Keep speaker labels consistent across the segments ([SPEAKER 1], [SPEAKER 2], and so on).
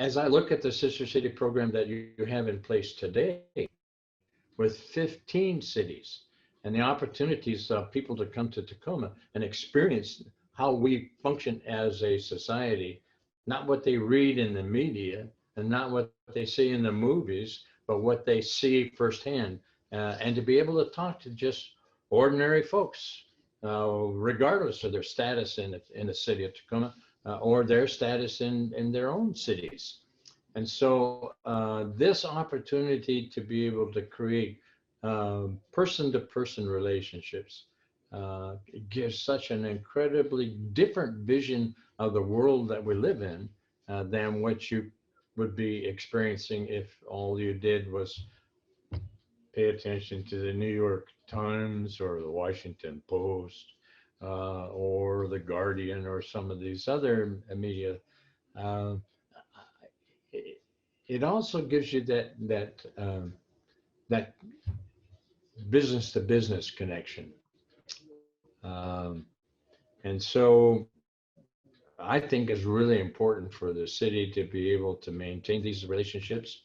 [SPEAKER 1] as I look at the Sister City program that you have in place today with 15 cities and the opportunities of people to come to Tacoma and experience how we function as a society, not what they read in the media and not what they see in the movies, but what they see firsthand, and to be able to talk to just ordinary folks, regardless of their status in the city of Tacoma, or their status in their own cities. And so this opportunity to be able to create person-to-person relationships gives such an incredibly different vision of the world that we live in than what you would be experiencing if all you did was pay attention to the New York Times or the Washington Post or the Guardian or some of these other media. Uh, it also gives you that business to business connection. Um, and so I think it's really important for the city to be able to maintain these relationships,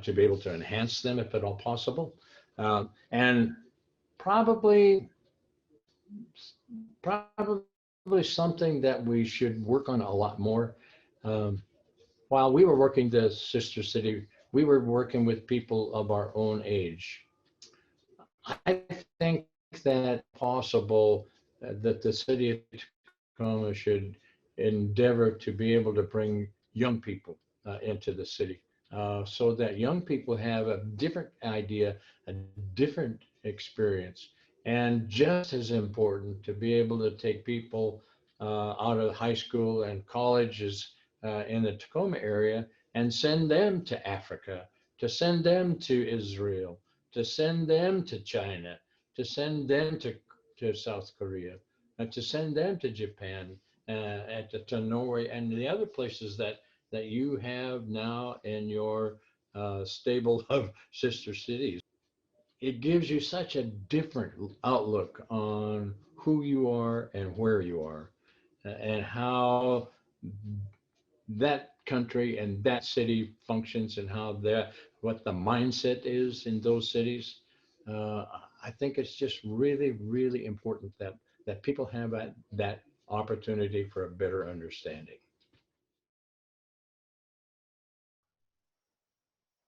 [SPEAKER 1] to be able to enhance them if at all possible. And probably, probably something that we should work on a lot more. Um, while we were working the sister city, we were working with people of our own age. I think that possible that the city of Tacoma should endeavor to be able to bring young people into the city so that young people have a different idea, a different experience, and just as important to be able to take people out of high school and colleges in the Tacoma area and send them to Africa, to send them to Israel, to send them to China, to send them to South Korea, to send them to Japan, and to Norway, and the other places that you have now in your stable of sister cities. It gives you such a different outlook on who you are and where you are, and how that country and that city functions, and how that what the mindset is in those cities. I think it's just really, really important that people have that opportunity for a better understanding.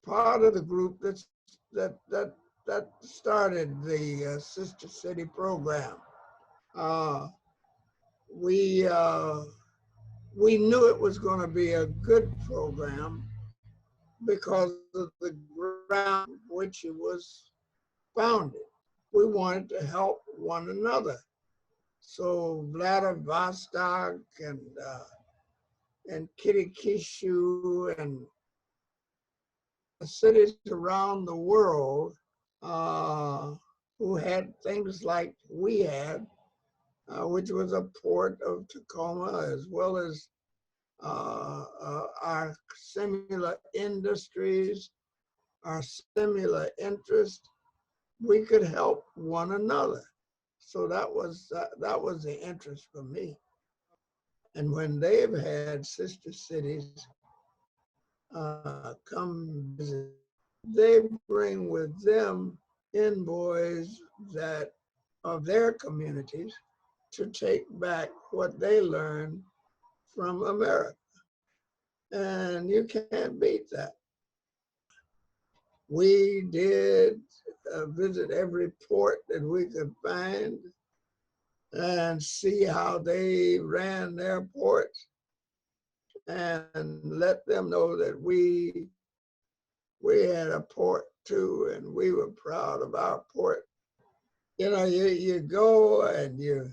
[SPEAKER 2] Part of the group that started the Sister City program. Uh, we we knew it was going to be a good program because of the ground which it was founded. We wanted to help one another. So Vladivostok and Kitikishu and cities around the world uh, who had things like we had, which was a port of Tacoma, as well as our similar industries, our similar interests, we could help one another. So that was the interest for me. And when they've had sister cities come visit, they bring with them envoys that of their communities to take back what they learned from America. And you can't beat that. We did visit every port that we could find and see how they ran their ports and let them know that we had a port too, and we were proud of our port. You know, you go and you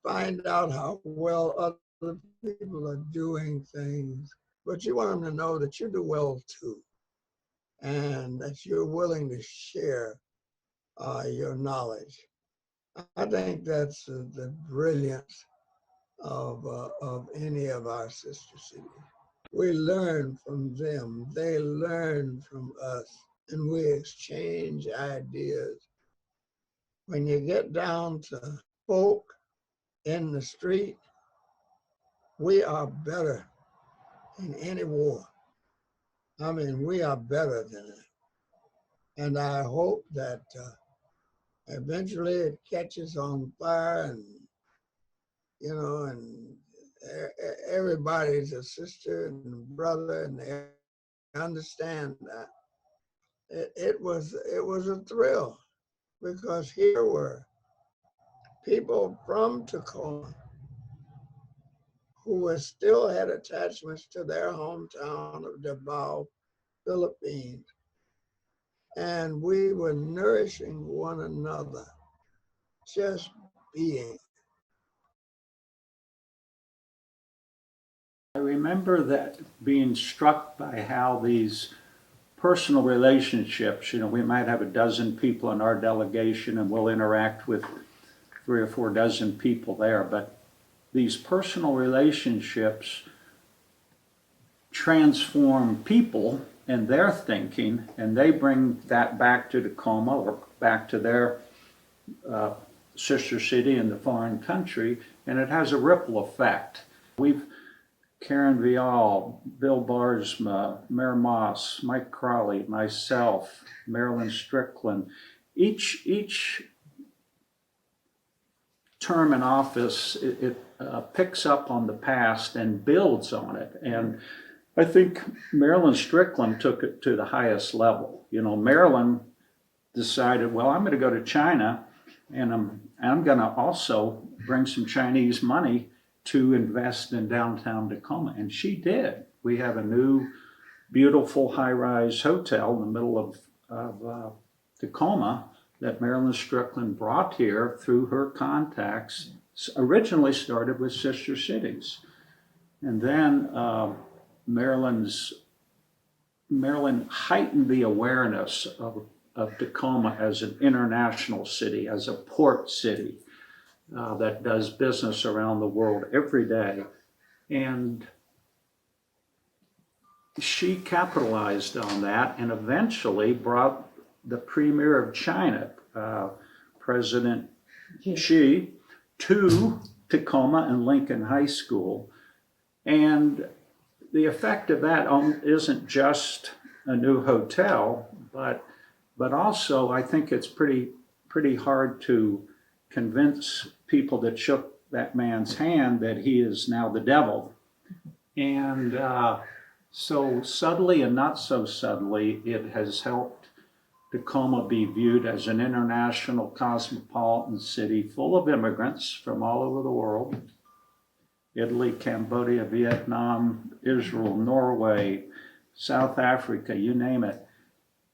[SPEAKER 2] find out how well other people are doing things, but you want them to know that you do well too, and that you're willing to share your knowledge. I think that's the brilliance of any of our sister cities. We learn from them, they learn from us, and we exchange ideas. When you get down to folk in the street, we are better in any war. I mean, we are better than it. And I hope that eventually it catches on fire and, you know, and everybody's a sister and brother and they understand that. It was a thrill because here were people from Tacoma who were still had attachments to their hometown of Davao, Philippines. And we were nourishing one another, just being.
[SPEAKER 3] I remember that being struck by how these personal relationships, you know, we might have a dozen people in our delegation and we'll interact with 3 or 4 dozen people there, but these personal relationships transform people and their thinking, and they bring that back to Tacoma or back to their sister city in the foreign country, and it has a ripple effect. Karen Vial, Bill Barsma, Mayor Moss, Mike Crowley, myself, Marilyn Strickland, each term in office, it picks up on the past and builds on it. And I think Marilyn Strickland took it to the highest level. You know, Marilyn decided, well, I'm going to go to China and I'm going to also bring some Chinese money to invest in downtown Tacoma. And she did. We have a new, beautiful high-rise hotel in the middle of Tacoma that Marilyn Strickland brought here through her contacts. Originally started with Sister Cities. And then Marilyn heightened the awareness of Tacoma as an international city, as a port city that does business around the world every day. And she capitalized on that and eventually brought the Premier of China, President Xi, to Tacoma and Lincoln High School. And the effect of that isn't just a new hotel, but also I think it's pretty hard to convince people that shook that man's hand that he is now the devil. And so subtly and not so subtly, it has helped Tacoma be viewed as an international cosmopolitan city full of immigrants from all over the world. Italy, Cambodia, Vietnam, Israel, Norway, South Africa, you name it.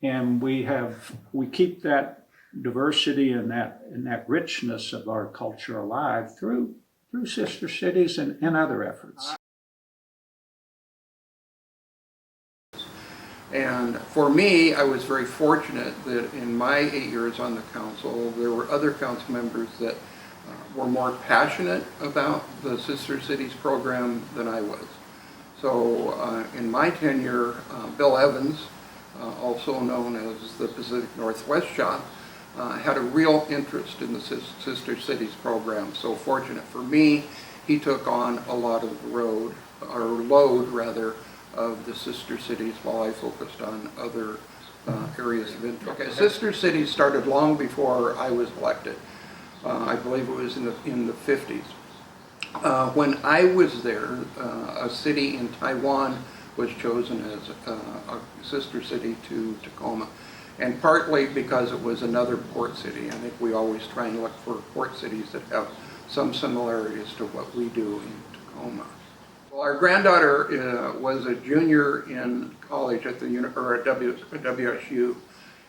[SPEAKER 3] And we keep that diversity and that richness of our culture alive through sister cities and other efforts.
[SPEAKER 4] And for me, I was very fortunate that in my 8 years on the council, there were other council members that were more passionate about the Sister Cities program than I was. So in my tenure, Bill Evans, also known as the Pacific Northwest Shop, had a real interest in the Sister Cities program. So fortunate for me, he took on a lot of the load rather, of the Sister Cities while I focused on other areas of interest. Okay, Sister Cities started long before I was elected. I believe it was in the 50s. When I was there, a city in Taiwan was chosen as a sister city to Tacoma. And partly because it was another port city. I think we always try and look for port cities that have some similarities to what we do in Tacoma. Well, our granddaughter was a junior in college at WSU.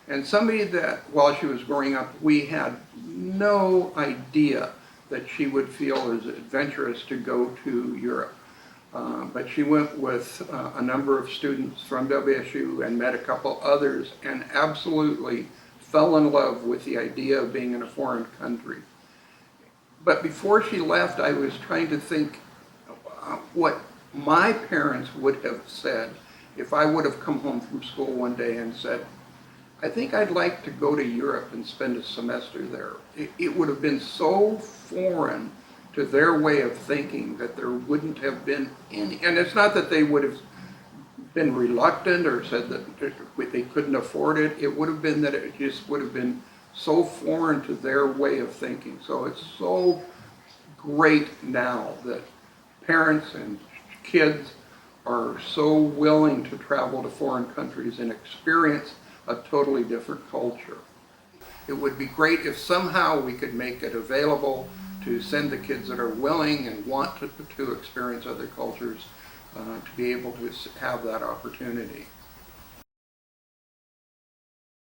[SPEAKER 4] And somebody that, while she was growing up, we had no idea that she would feel as adventurous to go to Europe. But she went with a number of students from WSU and met a couple others and absolutely fell in love with the idea of being in a foreign country. But before she left, I was trying to think what my parents would have said if I would have come home from school one day and said, I think I'd like to go to Europe and spend a semester there. It would have been so foreign to their way of thinking that there wouldn't have been any, and it's not that they would have been reluctant or said that they couldn't afford it. It would have been that it just would have been so foreign to their way of thinking. So it's so great now that parents and kids are so willing to travel to foreign countries and experience a totally different culture. It would be great if somehow we could make it available to send the kids that are willing and want to experience other cultures to be able to have that opportunity.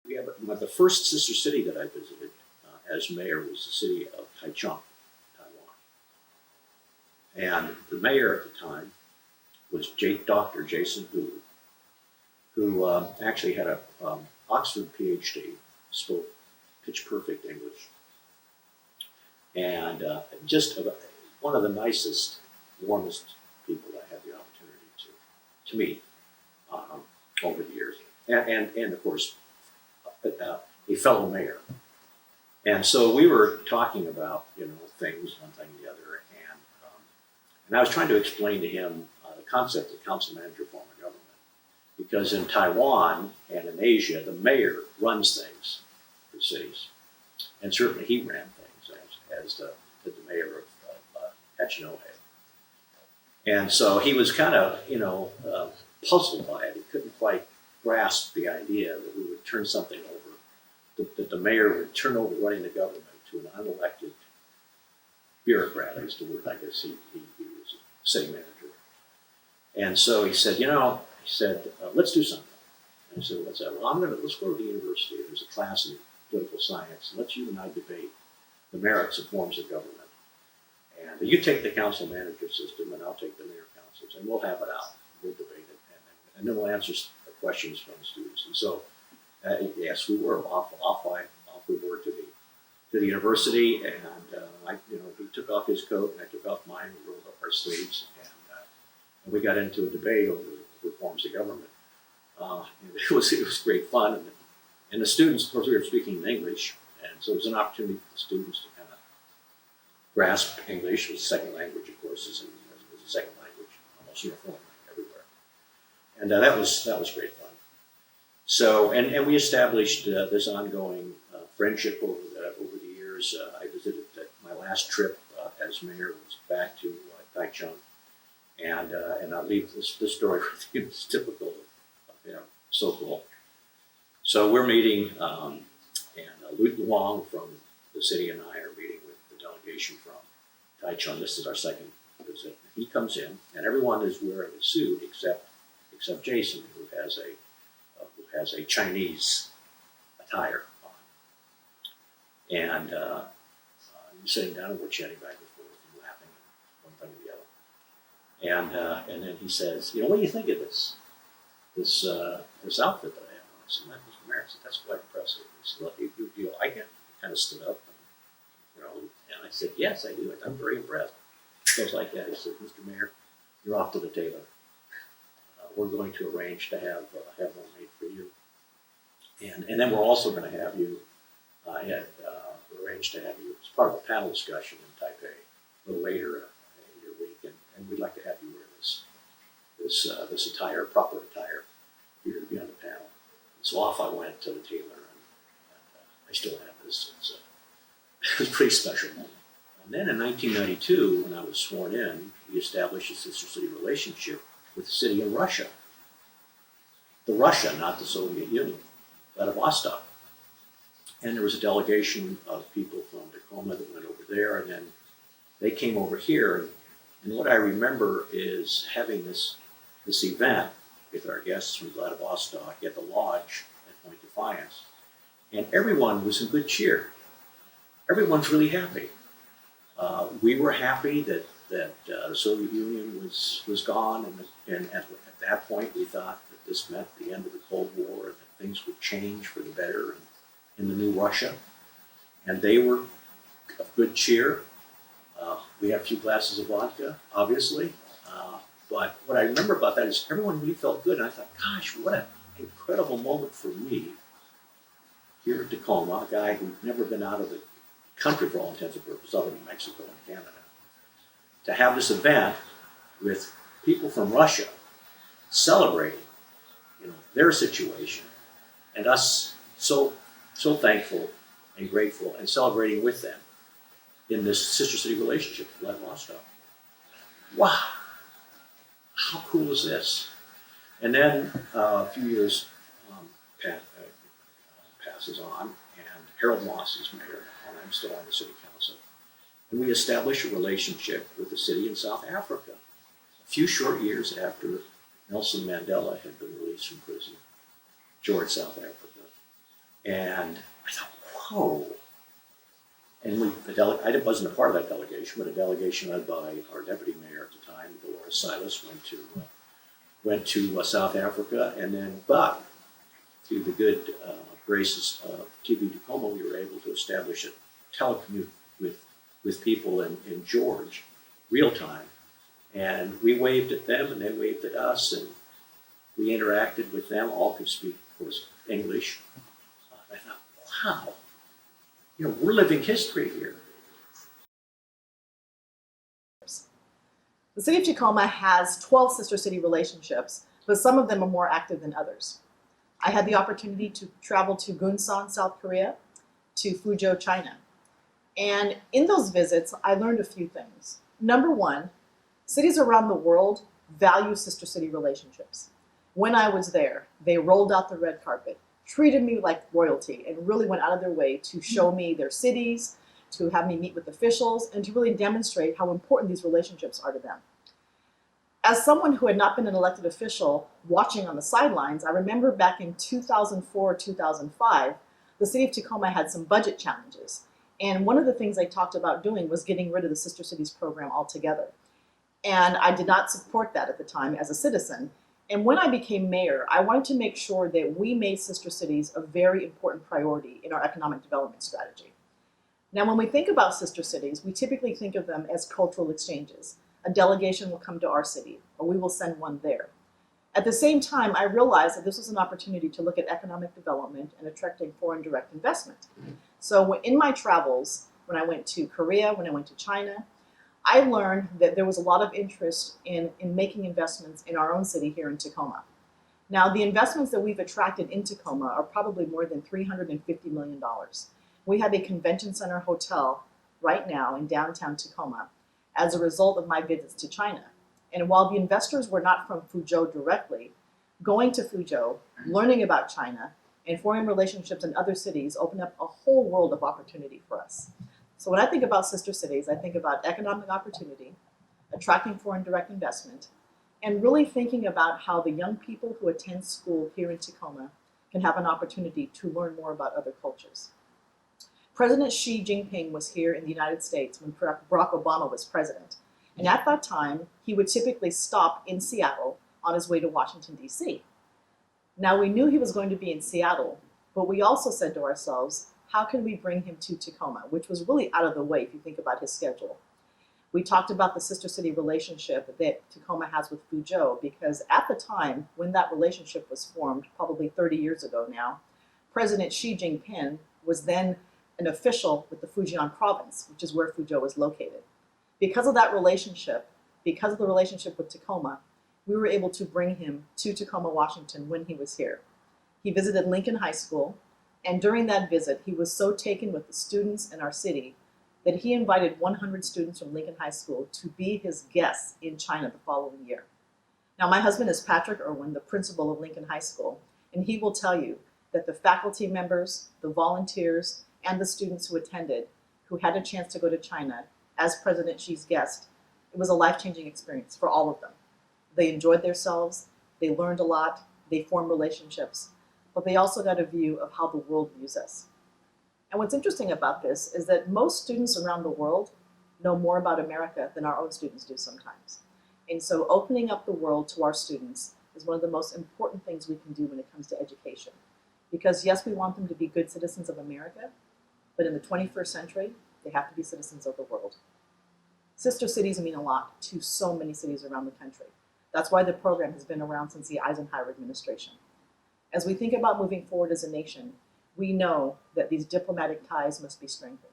[SPEAKER 5] Yeah, but the first sister city that I visited as mayor was the city of Taichung, Taiwan. And the mayor at the time was Dr. Jason Hu, who actually had a Oxford PhD, spoke pitch perfect English, and just one of the nicest, warmest people I had the opportunity to meet over the years, and of course a fellow mayor. And so we were talking about things, one thing and the other, and I was trying to explain to him the concept of council manager form of government, because in Taiwan and in Asia, the mayor runs things for cities, and certainly he ran things as the mayor of Hachinohe. And so he was kind of puzzled by it. He couldn't quite grasp the idea that we would turn something over, that the mayor would turn over running the government to an unelected bureaucrat, is the word I guess he was a city manager. And so he said, let's do something. And I said, what's that? Well, let's go to the university. There's a class in political science. Let's you and I debate the merits of forms of government. And you take the council manager system and I'll take the mayor councils, and we'll have it out. We'll debate it. And then we'll answer questions from the students. And so, yes, we were off we were to the university, and he took off his coat and I took off mine. We rolled up our sleeves, and we got into a debate over the forms of government. It was great fun, and the students, of course, we were speaking in English, and so it was an opportunity for the students to kind of grasp English as a second language. Of course, as a second language, almost uniformly everywhere, and that was great fun. So, and we established this ongoing friendship over the years. I visited my last trip as mayor was back to Taichung, and I'll leave this story with you. It's typical of so cool. So we're meeting, and Luke Luong from the city and I are meeting with the delegation from Taichung. This is our second visit. He comes in, and everyone is wearing a suit except Jason, who has a Chinese attire on. And he's sitting down and we're chatting back and forth and laughing at one thing and the other. And then he says, what do you think of this outfit that I have on? I said, Mr. Mayor, that's quite impressive. He said, look, do you like it? He kind of stood up, and I said, yes, I do. I'm very impressed. He goes like that. He said, Mr. Mayor, you're off to the tailor. We're going to arrange to have one made for you. And then we're also going to have you, arrange to have you as part of a panel discussion in Taipei a little later in your week, and we'd like to have you wear this attire, proper attire, for you to be on the panel. And so off I went to the tailor, and I still have this. It was a pretty special moment. And then in 1992, when I was sworn in, we established a sister city relationship with the city in Russia. The Russia, not the Soviet Union, Vladivostok. And there was a delegation of people from Tacoma that went over there, and then they came over here. And what I remember is having this event with our guests from Vladivostok at the lodge at Point Defiance. And everyone was in good cheer. Everyone's really happy. We were happy that the Soviet Union was gone, and at that point we thought that this meant the end of the Cold War, and that things would change for the better in the new Russia. And they were of good cheer. We had a few glasses of vodka, obviously. But what I remember about that is everyone really felt good, and I thought, gosh, what an incredible moment for me here at Tacoma, a guy who'd never been out of the country for all intents and purposes, other than Mexico and Canada, to have this event with people from Russia celebrating, their situation, and us so thankful and grateful and celebrating with them in this sister city relationship with Vladivostok. Wow, how cool is this? And then a few years passes on, and Harold Moss is mayor, and I'm still on the city council. And we established a relationship with the city in South Africa. A few short years after Nelson Mandela had been released from prison, George, South Africa. And I thought, whoa. And I wasn't a part of that delegation, but a delegation led by our deputy mayor at the time, Dolores Silas, went to South Africa, and then, but through the good graces of TV Tacoma, we were able to establish a telecommute with people in George, real time. And we waved at them, and they waved at us, and we interacted with them. All could speak, of course, English. I thought, wow, we're living history here.
[SPEAKER 6] The city of Tacoma has 12 sister city relationships, but some of them are more active than others. I had the opportunity to travel to Gunsan, South Korea, to Fuzhou, China. And in those visits, I learned a few things. Number one, cities around the world value sister city relationships. When I was there, they rolled out the red carpet, treated me like royalty, and really went out of their way to show me their cities, to have me meet with officials, and to really demonstrate how important these relationships are to them. As someone who had not been an elected official watching on the sidelines, I remember back in 2004, 2005, the city of Tacoma had some budget challenges. And one of the things they talked about doing was getting rid of the Sister Cities program altogether. And I did not support that at the time as a citizen. And when I became mayor, I wanted to make sure that we made Sister Cities a very important priority in our economic development strategy. Now, when we think about Sister Cities, we typically think of them as cultural exchanges. A delegation will come to our city, or we will send one there. At the same time, I realized that this was an opportunity to look at economic development and attracting foreign direct investment. So in my travels, when I went to Korea, when I went to China, I learned that there was a lot of interest in making investments in our own city here in Tacoma. Now, the investments that we've attracted in Tacoma are probably more than $350 million. We have a convention center hotel right now in downtown Tacoma as a result of my visits to China. And while the investors were not from Fuzhou directly, going to Fuzhou, learning about China, and foreign relationships in other cities opened up a whole world of opportunity for us. So when I think about sister cities, I think about economic opportunity, attracting foreign direct investment, and really thinking about how the young people who attend school here in Tacoma can have an opportunity to learn more about other cultures. President Xi Jinping was here in the United States when Barack Obama was president. And at that time, he would typically stop in Seattle on his way to Washington, D.C. Now, we knew he was going to be in Seattle, but we also said to ourselves, how can we bring him to Tacoma, which was really out of the way if you think about his schedule. We talked about the sister city relationship that Tacoma has with Fuzhou, because at the time when that relationship was formed, probably 30 years ago now, President Xi Jinping was then an official with the Fujian province, which is where Fuzhou is located. Because of that relationship, because of the relationship with Tacoma, we were able to bring him to Tacoma, Washington when he was here. He visited Lincoln High School, and during that visit, he was so taken with the students in our city that he invited 100 students from Lincoln High School to be his guests in China the following year. Now, my husband is Petrich, the principal of Lincoln High School, and he will tell you that the faculty members, the volunteers, and the students who attended, who had a chance to go to China as President Xi's guest, it was a life-changing experience for all of them. They enjoyed themselves, they learned a lot, they formed relationships, but they also got a view of how the world views us. And what's interesting about this is that most students around the world know more about America than our own students do sometimes. And so opening up the world to our students is one of the most important things we can do when it comes to education. Because yes, we want them to be good citizens of America, but in the 21st century, they have to be citizens of the world. Sister cities mean a lot to so many cities around the country. That's why the program has been around since the Eisenhower administration. As we think about moving forward as a nation, we know that these diplomatic ties must be strengthened.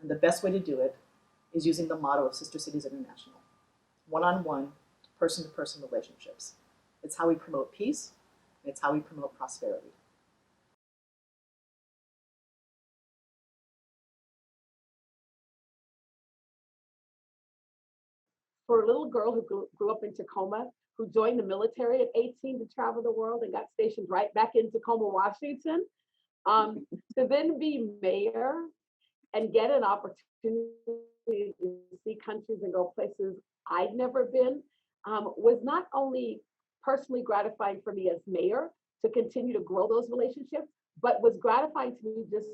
[SPEAKER 6] And the best way to do it is using the motto of Sister Cities International. one-on-one, person-to-person relationships. It's how we promote peace, and it's how we promote prosperity.
[SPEAKER 7] For a little girl who grew up in Tacoma, who joined the military at 18 to travel the world and got stationed right back in Tacoma, Washington, to then be mayor and get an opportunity to see countries and go places I'd never been was not only personally gratifying for me as mayor to continue to grow those relationships, but was gratifying to me just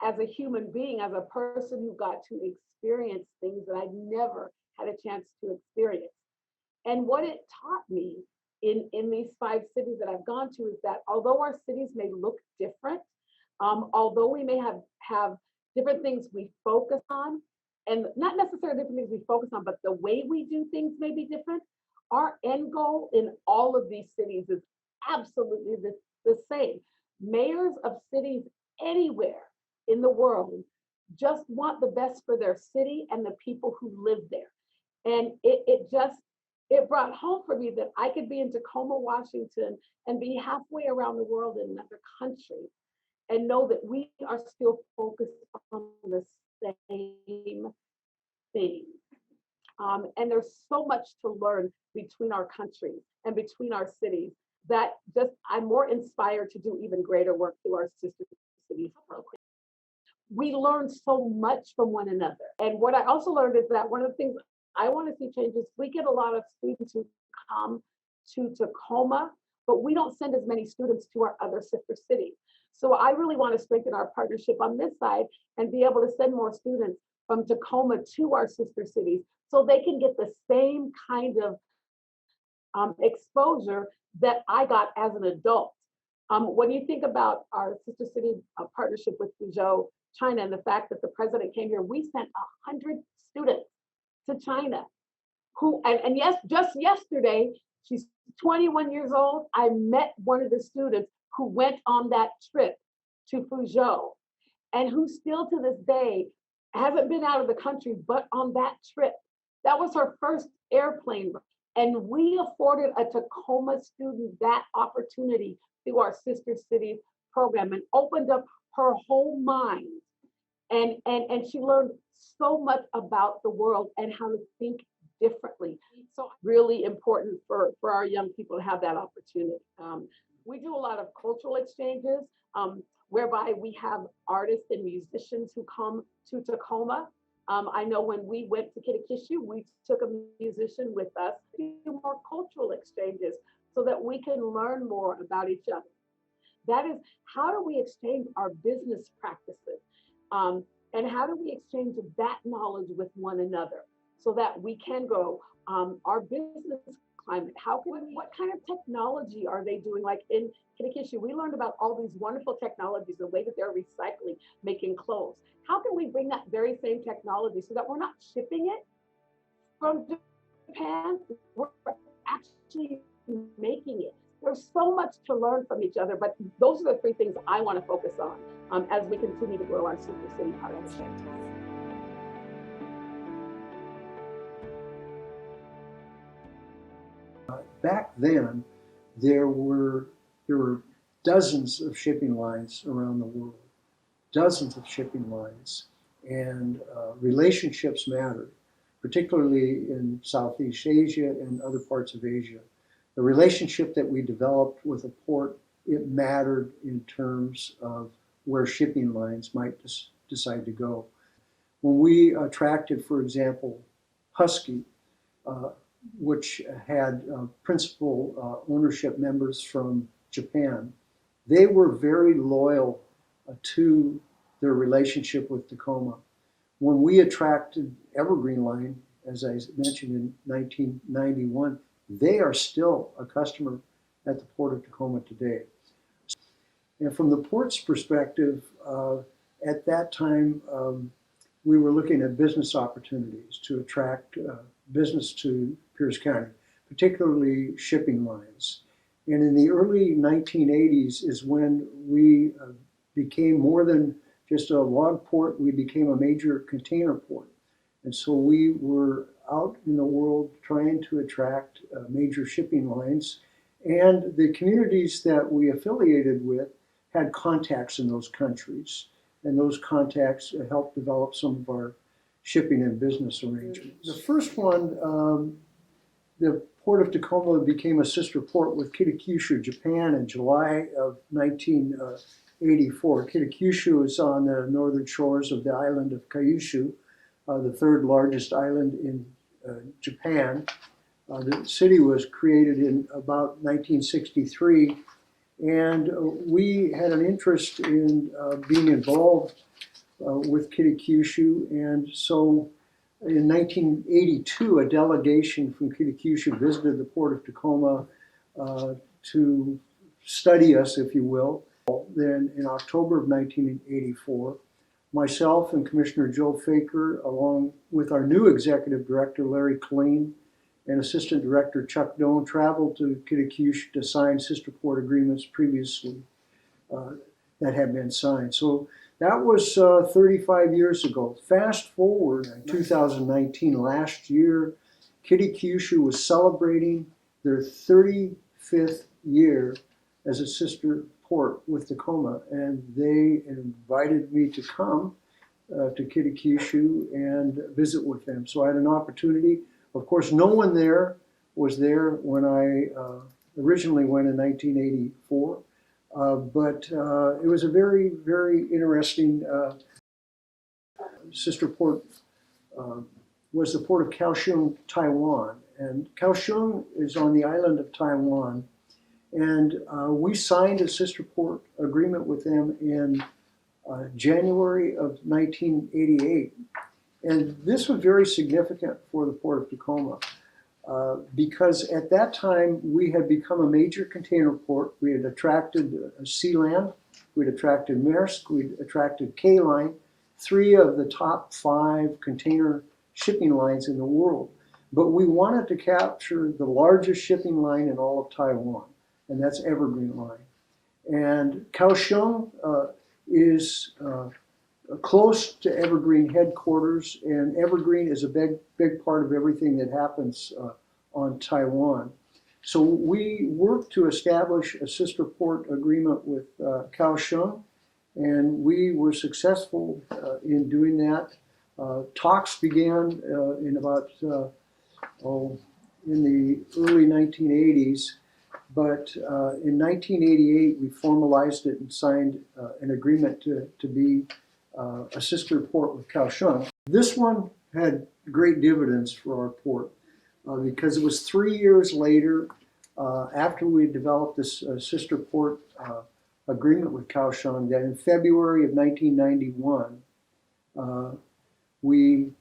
[SPEAKER 7] as a human being, as a person who got to experience things that I'd never had a chance to experience. And what it taught me in these 5 cities that I've gone to is that although our cities may look different, although we may have different things we focus on, and not necessarily different things we focus on, but the way we do things may be different, our end goal in all of these cities is absolutely the same. Mayors of cities anywhere in the world just want the best for their city and the people who live there. And it brought home for me that I could be in Tacoma, Washington, and be halfway around the world in another country and know that we are still focused on the same thing. And there's so much to learn between our countries and between our cities that just I'm more inspired to do even greater work through our Sister Cities program. We learn so much from one another. And what I also learned is that one of the things I want to see changes, we get a lot of students who come to Tacoma, but we don't send as many students to our other sister cities. So I really want to strengthen our partnership on this side and be able to send more students from Tacoma to our sister cities so they can get the same kind of exposure that I got as an adult. When you think about our sister city partnership with Fuzhou, China, and the fact that the president came here, we sent 100 students to China who, and yes, just yesterday, she's 21 years old. I met one of the students who went on that trip to Fuzhou and who still to this day hasn't been out of the country, but on that trip. That was her first airplane. And we afforded a Tacoma student that opportunity through our Sister Cities program and opened up her whole mind. And she learned so much about the world and how to think differently. So really important for our young people to have that opportunity. We do a lot of cultural exchanges whereby we have artists and musicians who come to Tacoma. I know when we went to Kitakishu, we took a musician with us to do more cultural exchanges so that we can learn more about each other. That is, how do we exchange our business practices? And how do we exchange that knowledge with one another so that we can grow our business climate? What kind of technology are they doing? Like in Kitakishu, we learned about all these wonderful technologies, the way that they're recycling, making clothes. How can we bring that very same technology so that we're not shipping it from Japan? We're actually making it. There's so much to learn from each other, but those are the 3 things I want to focus on as we continue to grow our Sister City partnership.
[SPEAKER 8] Back then, there were dozens of shipping lines around the world, dozens of shipping lines, and relationships mattered, particularly in Southeast Asia and other parts of Asia. The relationship that we developed with a port, it mattered in terms of where shipping lines might decide to go. When we attracted, for example, Husky, which had principal ownership members from Japan, they were very loyal to their relationship with Tacoma. When we attracted Evergreen Line, as I mentioned in 1991, they are still a customer at the Port of Tacoma today. And from the port's perspective, at that time, we were looking at business opportunities to attract business to Pierce County, particularly shipping lines. And in the early 1980s is when we became more than just a log port, we became a major container port. And so we were out in the world trying to attract major shipping lines. And the communities that we affiliated with had contacts in those countries. And those contacts helped develop some of our shipping and business arrangements. The first one, the Port of Tacoma became a sister port with Kitakyushu, Japan in July of 1984. Kitakyushu is on the northern shores of the island of Kyushu, the third largest island in Japan. The city was created in about 1963, and we had an interest in being involved with Kitakyushu, and so in 1982, a delegation from Kitakyushu visited the Port of Tacoma to study us, if you will. Then in October of 1984, myself and Commissioner Joe Faker, along with our new executive director, Larry Colleen, and Assistant Director Chuck Doan, traveled to Kitakyushu to sign sister port agreements previously that had been signed. So that was 35 years ago. Fast forward, 2019, last year, Kitakyushu was celebrating their 35th year as a sister port with Tacoma, and they invited me to come to Kitakyushu and visit with them. So I had an opportunity. Of course, no one there was there when I originally went in 1984. But it was a very, very interesting sister port. Was the port of Kaohsiung, Taiwan. And Kaohsiung is on the island of Taiwan. And we signed a sister port agreement with them in January of 1988. And this was very significant for the Port of Tacoma. Because at that time we had become a major container port. We had attracted Sealand, we'd attracted Maersk, we'd attracted K-Line, 3 of the top 5 container shipping lines in the world. But we wanted to capture the largest shipping line in all of Taiwan, and that's Evergreen Line. And Kaohsiung is close to Evergreen headquarters, and Evergreen is a big part of everything that happens on Taiwan. So we worked to establish a sister port agreement with Kaohsiung, and we were successful in doing that. Talks began in about in the early 1980s, but in 1988 we formalized it and signed an agreement to be a sister port with Kaohsiung. This one had great dividends for our port because it was 3 years later, after we had developed this sister port agreement with Kaohsiung, that in February of 1991, we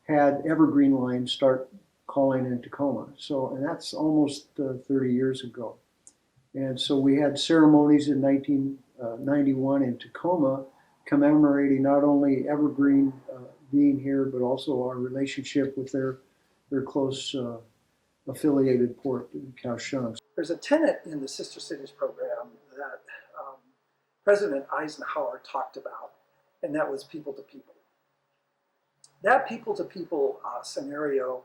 [SPEAKER 8] had Evergreen Line start calling in Tacoma. So, and that's almost 30 years ago. And so we had ceremonies in 1991 in Tacoma commemorating not only Evergreen being here, but also our relationship with their close affiliated port in Kaohsiung.
[SPEAKER 9] There's a tenet in the Sister Cities program that President Eisenhower talked about, and that was people to people. That people to people scenario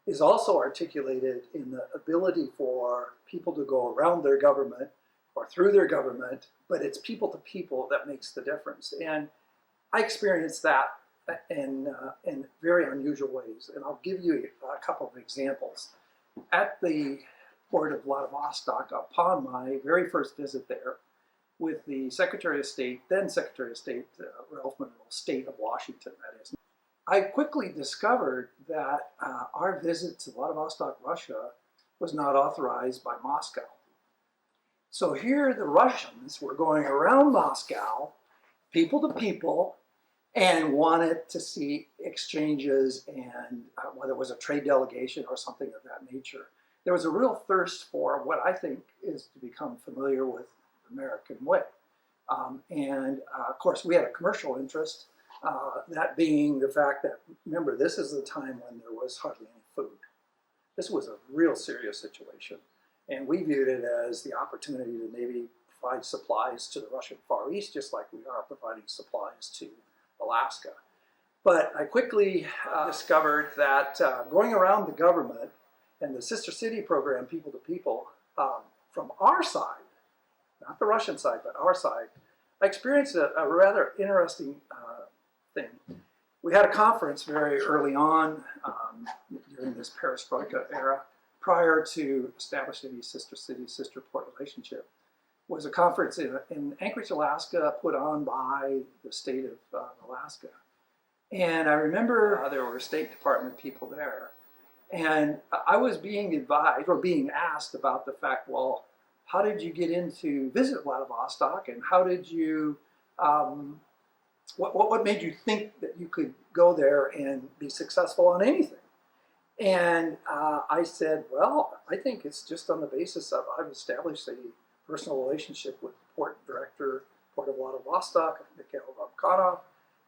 [SPEAKER 9] is also articulated in the ability for people to go around their government or through their government, but it's people to people that makes the difference. And I experienced that in very unusual ways, and I'll give you a couple of examples. At the Port of Vladivostok, upon my very first visit there with the Secretary of State, then Secretary of State, Ralph Monroe, State of Washington, that is, I quickly discovered that our visit to Vladivostok, Russia was not authorized by Moscow. So here the Russians were going around Moscow, people to people, and wanted to see exchanges and whether it was a trade delegation or something of that nature. There was a real thirst for what I think is to become familiar with the American way. Of course, we had a commercial interest, that being the fact that, remember, this is the time when there was hardly any food. This was a real serious situation. And we viewed it as the opportunity to maybe provide supplies to the Russian Far East, just like we are providing supplies to Alaska. But I quickly discovered that going around the government and the Sister City program, people to people, from our side, not the Russian side, but our side, I experienced a rather interesting thing. We had a conference very early on during this perestroika era, prior to establishing the Sister City, Sister Port relationship. It was a conference in Anchorage, Alaska, put on by the state of Alaska. And I remember there were State Department people there. And I was being advised or being asked about the fact, well, how did you get in to visit Vladivostok, and how did you, what made you think that you could go there and be successful on anything? And I said, well, I think it's just on the basis of I've established a personal relationship with the port director, Port of Vladivostok, Mikhail Vovkanov,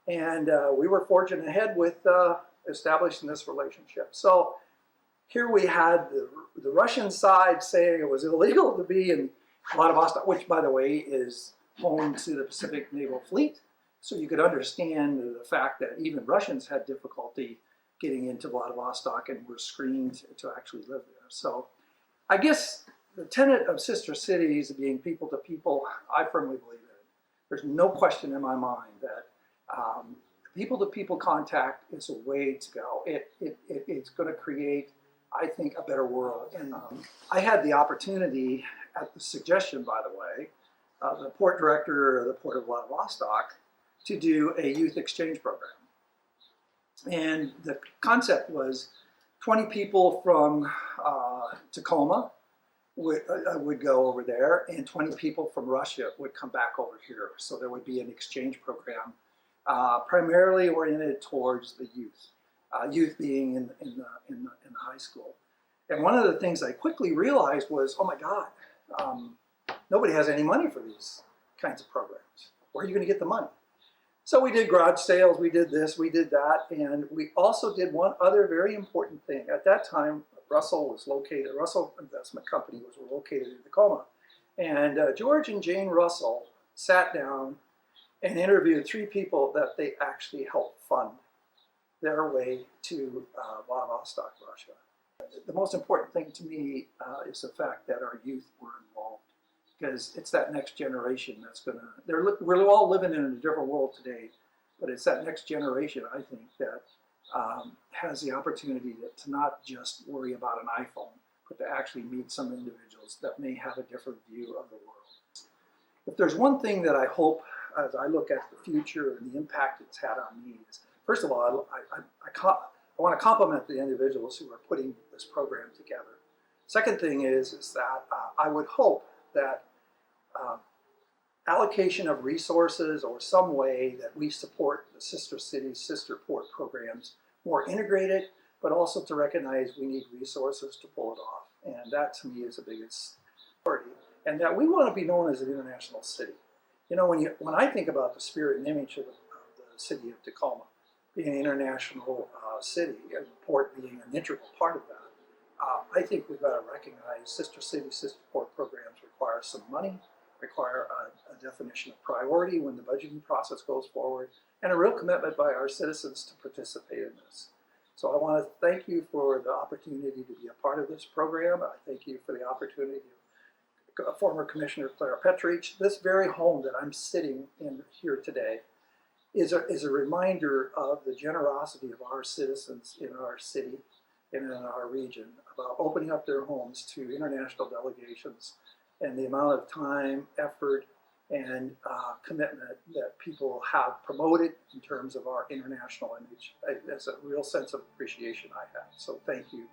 [SPEAKER 9] and we were forging ahead with establishing this relationship. So here we had the Russian side saying it was illegal to be in Vladivostok, which, by the way, is home to the Pacific Naval Fleet. So you could understand the fact that even Russians had difficulty getting into Vladivostok and were screened to actually live there. So I guess the tenet of Sister Cities being people to people, I firmly believe in it. There's no question in my mind that people to people contact is a way to go. It's going to create, I think, a better world. And I had the opportunity, at the suggestion, by the way, of the port director of the Port of Vladivostok, to do a youth exchange program. And the concept was 20 people from Tacoma would go over there, and 20 people from Russia would come back over here. So there would be an exchange program primarily oriented towards the youth, youth being in the high school. And one of the things I quickly realized was, oh my God, nobody has any money for these kinds of programs. Where are you going to get the money? So we did garage sales, we did this, we did that, and we also did one other very important thing. At that time, Russell Investment Company was located in Tacoma. And George and Jane Russell sat down and interviewed 3 people that they actually helped fund their way to Vladivostok, Russia. The most important thing to me is the fact that our youth were involved, because it's that next generation that's going to, we're all living in a different world today, but it's that next generation, I think, that has the opportunity to not just worry about an iPhone, but to actually meet some individuals that may have a different view of the world. If there's one thing that I hope as I look at the future and the impact it's had on me is, first of all, I want to compliment the individuals who are putting this program together. Second thing is that I would hope that allocation of resources or some way that we support the Sister Cities, Sister Port programs more integrated, but also to recognize we need resources to pull it off. And that to me is the biggest priority. And that we want to be known as an international city. You know, when I think about the spirit and image of the city of Tacoma, being an international city and port being an integral part of that, I think we've got to recognize Sister City, Sister Port programs require some money, require a definition of priority when the budgeting process goes forward, and a real commitment by our citizens to participate in this. So I want to thank you for the opportunity to be a part of this program. I thank you for the opportunity to former Commissioner Clare Petrich. This very home that I'm sitting in here today is a reminder of the generosity of our citizens in our city and in our region about opening up their homes to international delegations, and the amount of time, effort, and commitment that people have promoted in terms of our international image. There's a real sense of appreciation I have. So thank you